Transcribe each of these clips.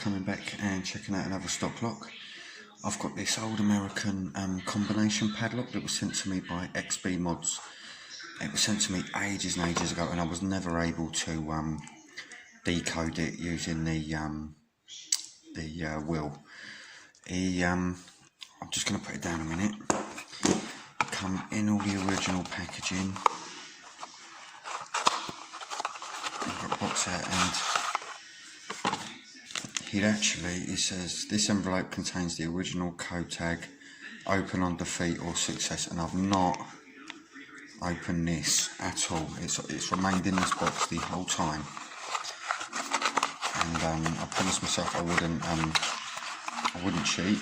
coming back and checking out another stock lock. I've got this old American combination padlock that was sent to me by XB Mods. It was sent to me ages and ages ago, and I was never able to decode it using the wheel. I'm just going to put it down a minute. Come in all the original packaging. I've got a box out, and it says this envelope contains the original code tag, open on defeat or success, and I've not opened this at all. It's remained in this box the whole time, and I promised myself I wouldn't cheat,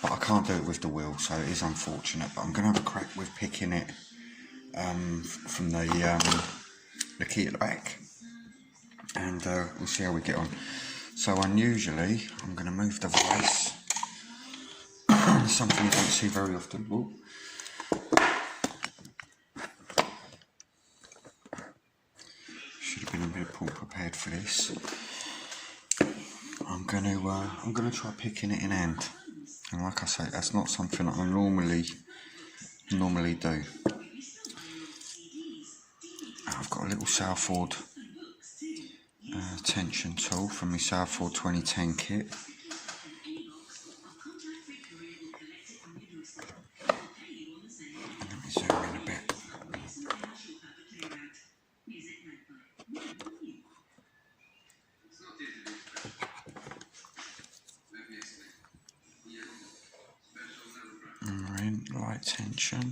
but I can't do it with the wheel, so it is unfortunate. But I'm going to have a crack with picking it from the key at the back, and we'll see how we get on. So unusually, I'm going to move the vise. Something you don't see very often. Whoa. Should have been a bit more prepared for this. I'm going to try picking it in hand, and like I say, that's not something that I normally do. I've got a little Salford tension tool from my Salford 2010 kit. And let me zoom in a bit. And we're in light tension.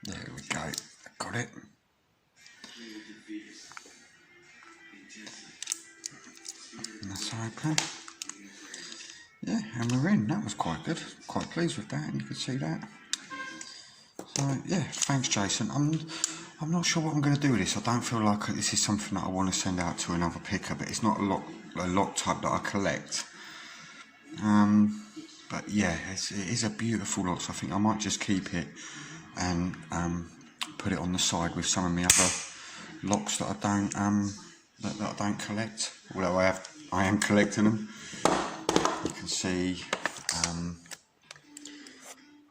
There we go, got it. And that's open. Yeah, and we're in. That was quite good. Quite pleased with that, and you can see that. So yeah, thanks Jason. I'm not sure what I'm going to do with this. I don't feel like this is something that I want to send out to another picker, but it's not a lock type that I collect. But yeah, it is a beautiful lock, so I think I might just keep it and put it on the side with some of my other locks that I don't collect. Although I am collecting them. You can see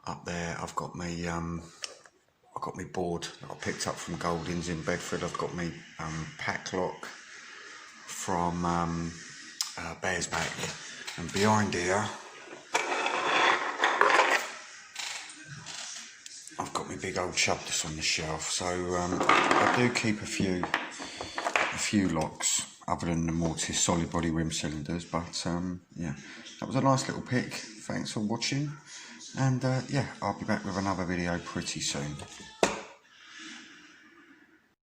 up there I've got my board that I picked up from Goldings in Bedford. I've got my padlock from Bear's Back, and behind here I've got my big old chub that's on the shelf. So I do keep a few locks other than the Mortis solid body rim cylinders, but yeah, that was a nice little pick. Thanks for watching, and yeah, I'll be back with another video pretty soon.